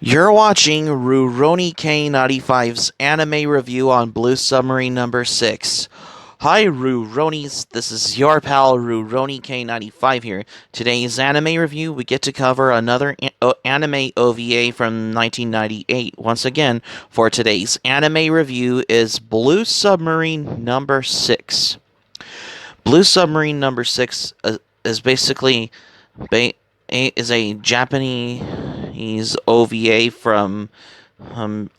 You're watching Rurouni K95's anime review on Blue Submarine number 6. Hi Ruronis, this is your pal Rurouni K95 here. Today's anime review, we get to cover another anime OVA from 1998. Once again, for today's anime review is Blue Submarine number 6. Blue Submarine number 6 is basically ba- is a Japanese OVA from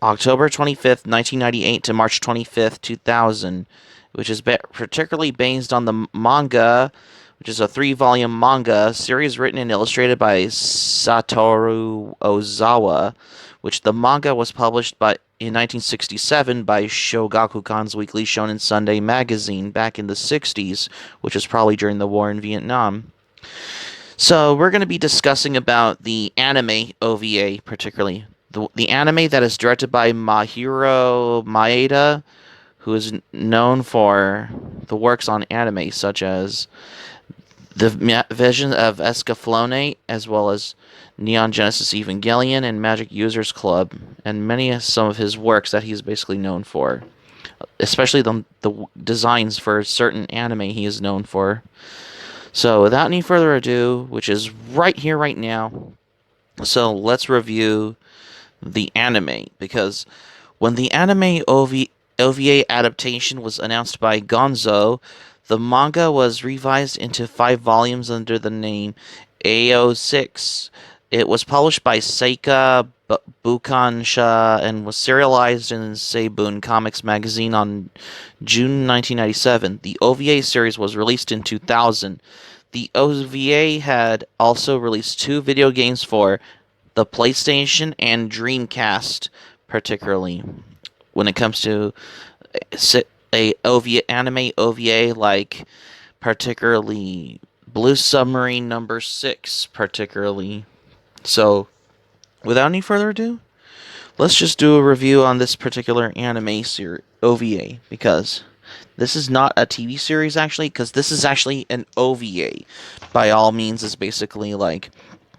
October 25th, 1998 to March 25th, 2000, which is particularly based on the manga, which is a three-volume manga series written and illustrated by Satoru Ozawa, which the manga was published in 1967 by Shogakukan's Weekly Shonen Sunday magazine back in the 60s, which was probably during the war in Vietnam. So we're going to be discussing about the anime OVA, particularly the anime that is directed by Mahiro Maeda, who is known for the works on anime such as The Vision of Escaflowne, as well as Neon Genesis Evangelion and Magic Users Club, and some of his works that he's basically known for, especially the designs for certain anime he is known for. So without any further ado, which is right here, right now, so let's review the anime, because when the anime OVA adaptation was announced by Gonzo, the manga was revised into 5 volumes under the name AO6. It was published by Seika Bukansha and was serialized in Seibun Comics magazine on June 1997. The OVA series was released in 2000. The OVA had also released 2 video games for the PlayStation and Dreamcast, particularly when it comes to anime OVA, like particularly Blue Submarine number 6, particularly. So, without any further ado, let's just do a review on this particular anime OVA, because this is not a TV series actually, because this is actually an OVA. By all means, is basically like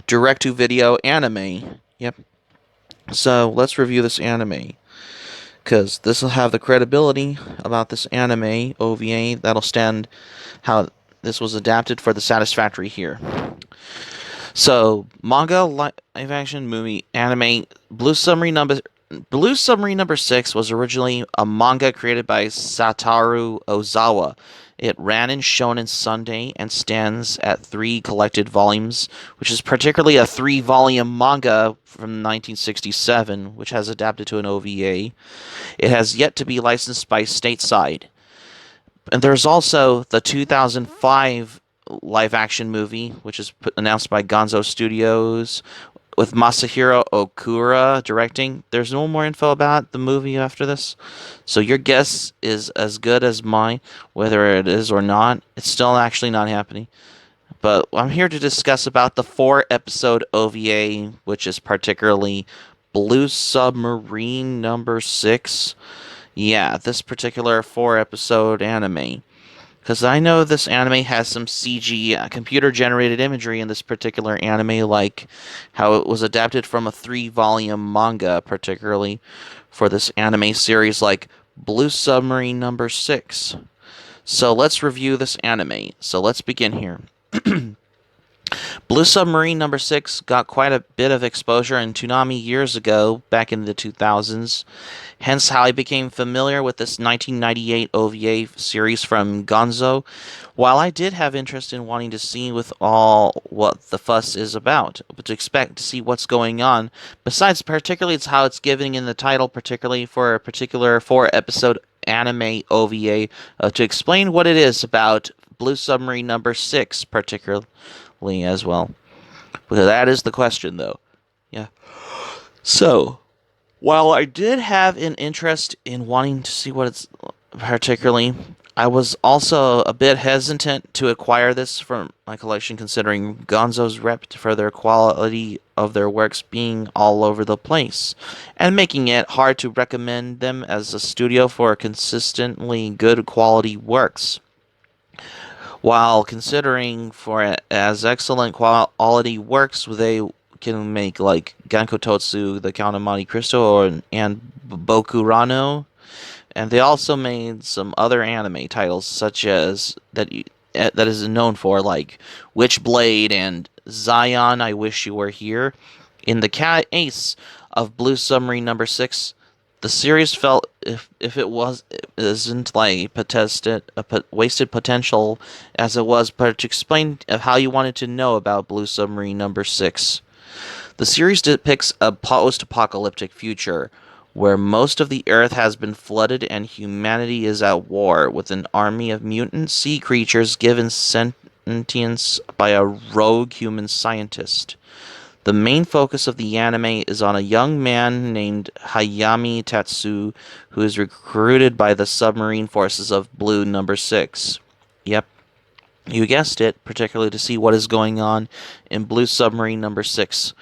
direct to video anime. Yep. So let's review this anime, because this will have the credibility about this anime OVA that'll stand how this was adapted for the satisfactory here. So, manga, live action, movie, anime, Blue Submarine number 6 was originally a manga created by Satoru Ozawa. It ran in Shonen Sunday and stands at 3 collected volumes, which is particularly a 3 volume manga from 1967, which has adapted to an OVA. It has yet to be licensed by Stateside. And there's also the 2005 live action movie, which is announced by Gonzo Studios, with Masahiro Okura directing. There's no more info about the movie after this, so your guess is as good as mine, whether it is or not. It's still actually not happening. But I'm here to discuss about the 4 episode OVA, which is particularly Blue Submarine number 6. Yeah, this particular 4 episode anime. Because I know this anime has some CG, computer generated imagery in this particular anime, like how it was adapted from a 3 volume manga, particularly for this anime series like Blue Submarine number 6. So let's review this anime. So let's begin here. Blue Submarine number 6 got quite a bit of exposure in Toonami years ago, back in the 2000s, hence how I became familiar with this 1998 OVA series from Gonzo. While I did have interest in wanting to see with all what the fuss is about, but to expect to see what's going on, besides particularly it's how it's given in the title, particularly for a particular 4 episode anime OVA, to explain what it is about Blue Submarine number 6, particularly as well. Because that is the question, though. Yeah. So, while I did have an interest in wanting to see what it's particularly, I was also a bit hesitant to acquire this from my collection, considering Gonzo's rep for their quality of their works being all over the place, and making it hard to recommend them as a studio for consistently good quality works. While considering for it as excellent quality works, they can make like Ganko Totsu, The Count of Monte Cristo, and Bokurano. And they also made some other anime titles, such as that is known for, like Witchblade and Zion. I Wish You Were Here. In the case of Blue Submarine Number 6, the series felt if it isn't like wasted potential as it was, but to explain how you wanted to know about Blue Submarine Number 6. The series depicts a post-apocalyptic future where most of the Earth has been flooded and humanity is at war with an army of mutant sea creatures given sentience by a rogue human scientist. The main focus of the anime is on a young man named Hayami Tatsu, who is recruited by the submarine forces of Blue Number 6. Yep, you guessed it, particularly to see what is going on in Blue Submarine Number 6.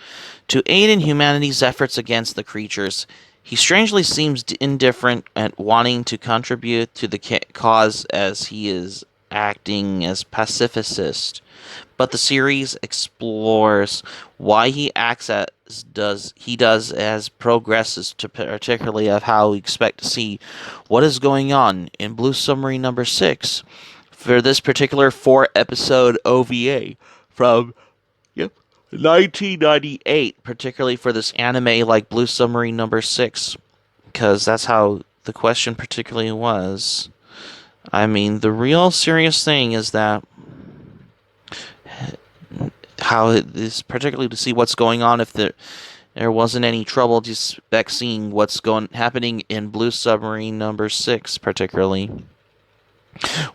To aid in humanity's efforts against the creatures, he strangely seems indifferent at wanting to contribute to the cause as he is acting as pacifist. But the series explores why he acts as does as progresses, to particularly of how we expect to see what is going on in Blue Submarine Number 6 for this particular 4-episode OVA from 1998, particularly for this anime like Blue Submarine Number 6, because that's how the question particularly was. I mean, the real serious thing is that how it is particularly to see what's going on if there wasn't any trouble just seeing what's happening in Blue Submarine Number 6 particularly.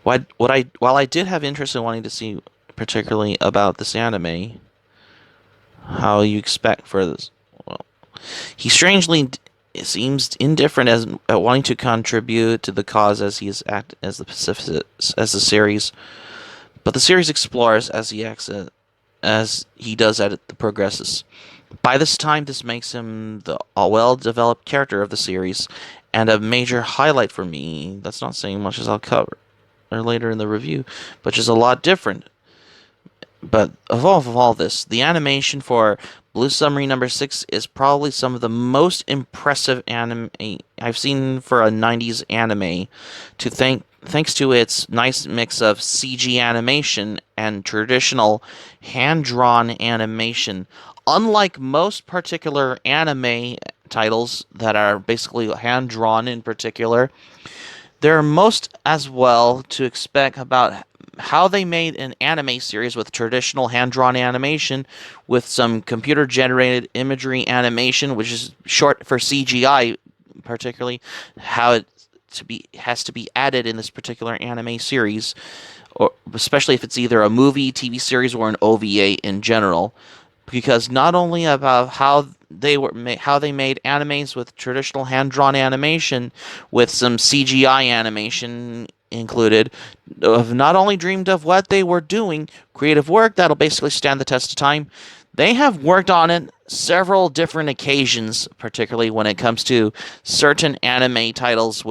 While I did have interest in wanting to see particularly about this anime, how you expect for this, well, he strangely seems indifferent as at wanting to contribute to the cause as he is act as the pacifist as the series, but the series explores as he acts as he does as it progresses. By this time, this makes him the well-developed character of the series, and a major highlight for me. That's not saying much, as I'll cover later in the review, but just a lot different. But of all this, the animation for Blue Submarine Number 6 is probably some of the most impressive anime I've seen for a 90s anime, thanks to its nice mix of CG animation and traditional hand-drawn animation. Unlike most particular anime titles that are basically hand-drawn in particular, there are most as well to expect about how they made an anime series with traditional hand-drawn animation with some computer-generated imagery animation, which is short for CGI, particularly how it has to be added in this particular anime series, or especially if it's either a movie, TV series, or an OVA in general, because not only about how they made animes with traditional hand-drawn animation with some CGI animation included, have not only dreamed of what they were doing, creative work that'll basically stand the test of time, they have worked on it several different occasions, particularly when it comes to certain anime titles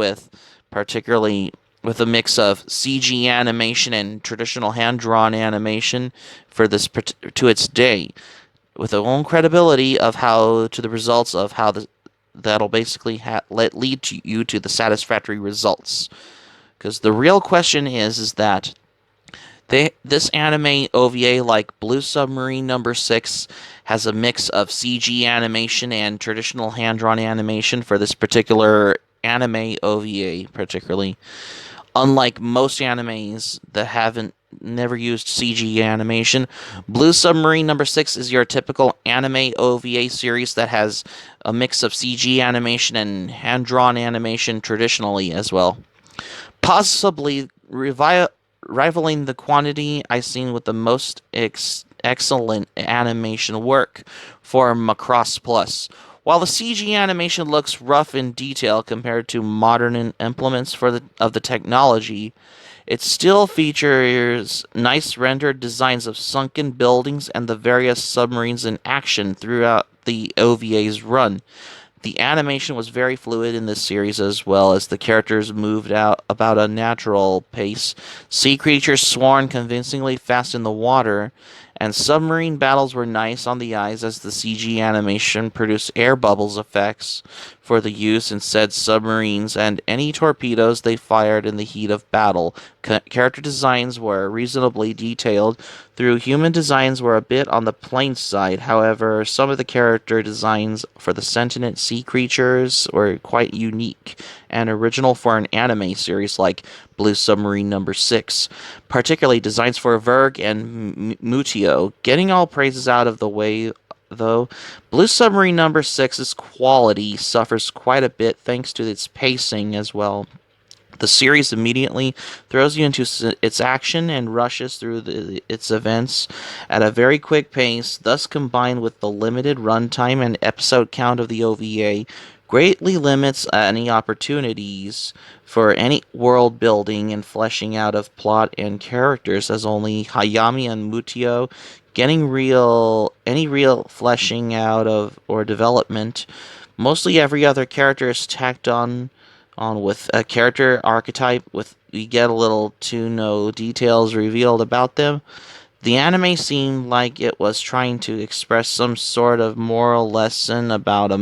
particularly with a mix of CG animation and traditional hand-drawn animation for this to its day, with their own credibility of how to the results of how that'll basically lead you to the satisfactory results. Because the real question is that this anime OVA, like Blue Submarine Number 6, has a mix of CG animation and traditional hand-drawn animation for this particular anime OVA, particularly. Unlike most animes that haven't never used CG animation, Blue Submarine Number 6 is your typical anime OVA series that has a mix of CG animation and hand-drawn animation traditionally as well, possibly rivaling the quantity I've seen with the most excellent animation work for Macross Plus. While the CG animation looks rough in detail compared to modern implements of the technology, it still features nice rendered designs of sunken buildings and the various submarines in action throughout the OVA's run. The animation was very fluid in this series, as well as the characters moved out about a natural pace. Sea creatures swarmed convincingly fast in the water, and submarine battles were nice on the eyes as the CG animation produced air bubbles effects for the use in said submarines and any torpedoes they fired in the heat of battle. Character designs were reasonably detailed, though human designs were a bit on the plain side. However, some of the character designs for the sentient sea creatures were quite unique and original for an anime series like Blue Submarine No. 6, particularly designs for Verg and Mutio. Getting all praises out of the way, though, Blue Submarine No. 6's quality suffers quite a bit thanks to its pacing as well. The series immediately throws you into its action and rushes through its events at a very quick pace, thus combined with the limited runtime and episode count of the OVA, greatly limits any opportunities for any world building and fleshing out of plot and characters, as only Hayami and Mutio getting any real fleshing out of or development. Mostly every other character is tacked on with a character archetype with we get a little to no details revealed about them. The anime seemed like it was trying to express some sort of moral lesson about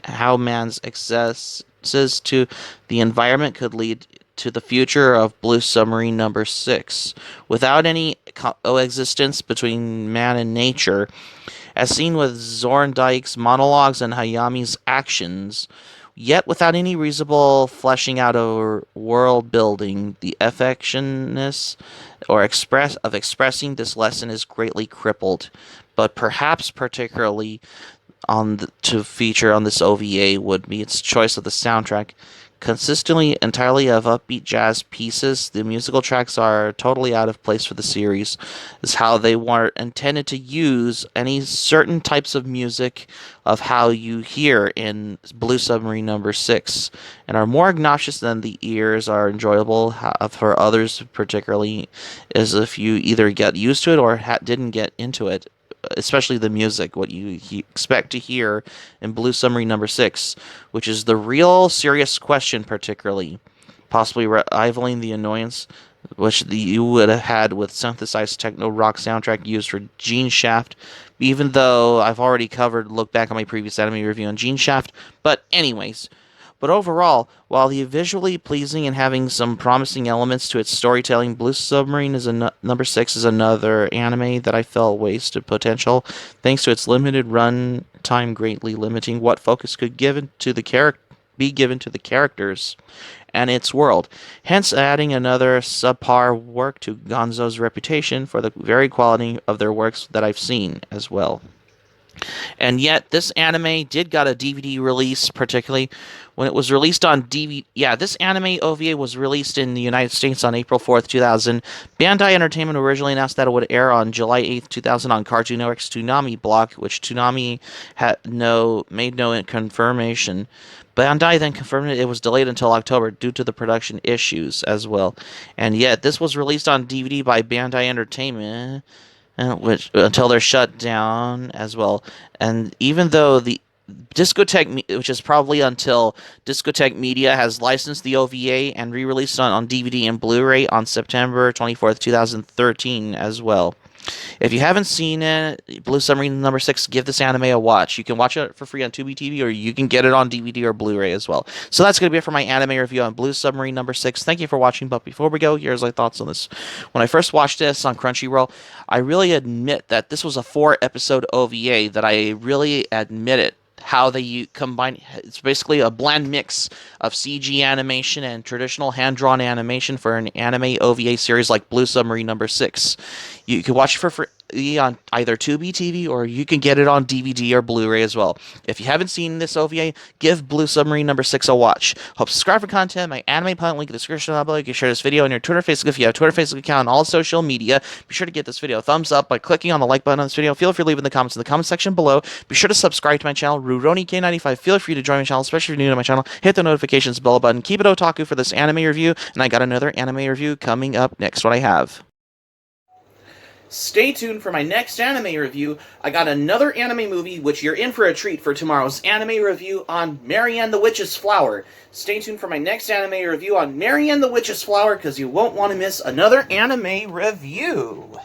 how man's excesses to the environment could lead to the future of Blue Submarine No. 6, without any coexistence between man and nature, as seen with Zorndike's monologues and Hayami's actions, yet without any reasonable fleshing out of world building. The affectionness expressing this lesson is greatly crippled, but perhaps particularly to feature on this OVA would be its choice of the soundtrack. Consistently entirely of upbeat jazz pieces, the musical tracks are totally out of place for the series. Is how they weren't intended to use any certain types of music of how you hear in Blue Submarine No. 6, and are more obnoxious than the ears are enjoyable. For others, particularly, is if you either get used to it or didn't get into it, especially the music, what you expect to hear in Blue Submarine No. 6, which is the real serious question, particularly, possibly rivaling the annoyance which you would have had with synthesized techno rock soundtrack used for Gene Shaft, even though I've already look back on my previous anime review on Gene Shaft. But anyways, but overall, while the visually pleasing and having some promising elements to its storytelling, Blue Submarine No. 6 is another anime that I felt wasted potential, thanks to its limited run time greatly limiting what focus could be given to the characters and its world, hence adding another subpar work to Gonzo's reputation for the very quality of their works that I've seen as well. And yet, this anime did got a DVD release, particularly when it was released on DVD. Yeah, this anime OVA was released in the United States on April 4th, 2000. Bandai Entertainment originally announced that it would air on July 8th, 2000 on Cartoon Network's Toonami block, which Toonami made no confirmation. Bandai then confirmed it was delayed until October due to the production issues as well. And yet, this was released on DVD by Bandai Entertainment, which until they're shut down as well. And even though the Discotek, which is probably until Discotek Media has licensed the OVA and re-released it on DVD and Blu-ray on September 24th, 2013 as well. If you haven't seen it, Blue Submarine No. 6, give this anime a watch. You can watch it for free on Tubi TV, or you can get it on DVD or Blu-ray as well. So that's going to be it for my anime review on Blue Submarine No. 6. Thank you for watching, but before we go, here's my thoughts on this. When I first watched this on Crunchyroll, I really admit that this was a 4-episode OVA that I really admit it. How they combine it's basically a blend mix of CG animation and traditional hand-drawn animation for an anime OVA series like Blue Submarine No. 6. You can watch it for free on either Tubi TV, or you can get it on DVD or Blu-ray as well. If you haven't seen this OVA, give Blue Submarine No. 6 a watch. Hope subscribe for content. My anime pilot link in the description below. You can share this video on your Twitter, Facebook if you have a Twitter, Facebook account, and all social media. Be sure to give this video a thumbs up by clicking on the like button on this video. Feel free to leave in the comments in the comment section below. Be sure to subscribe to my channel, RurouniK95. Feel free to join my channel, especially if you're new to my channel. Hit the notifications bell button. Keep it otaku for this anime review, and I got another anime review coming up next. What I have. Stay tuned for my next anime review. I got another anime movie, which you're in for a treat for tomorrow's anime review on Marianne the Witch's Flower. Stay tuned for my next anime review on Marianne the Witch's Flower, because you won't want to miss another anime review.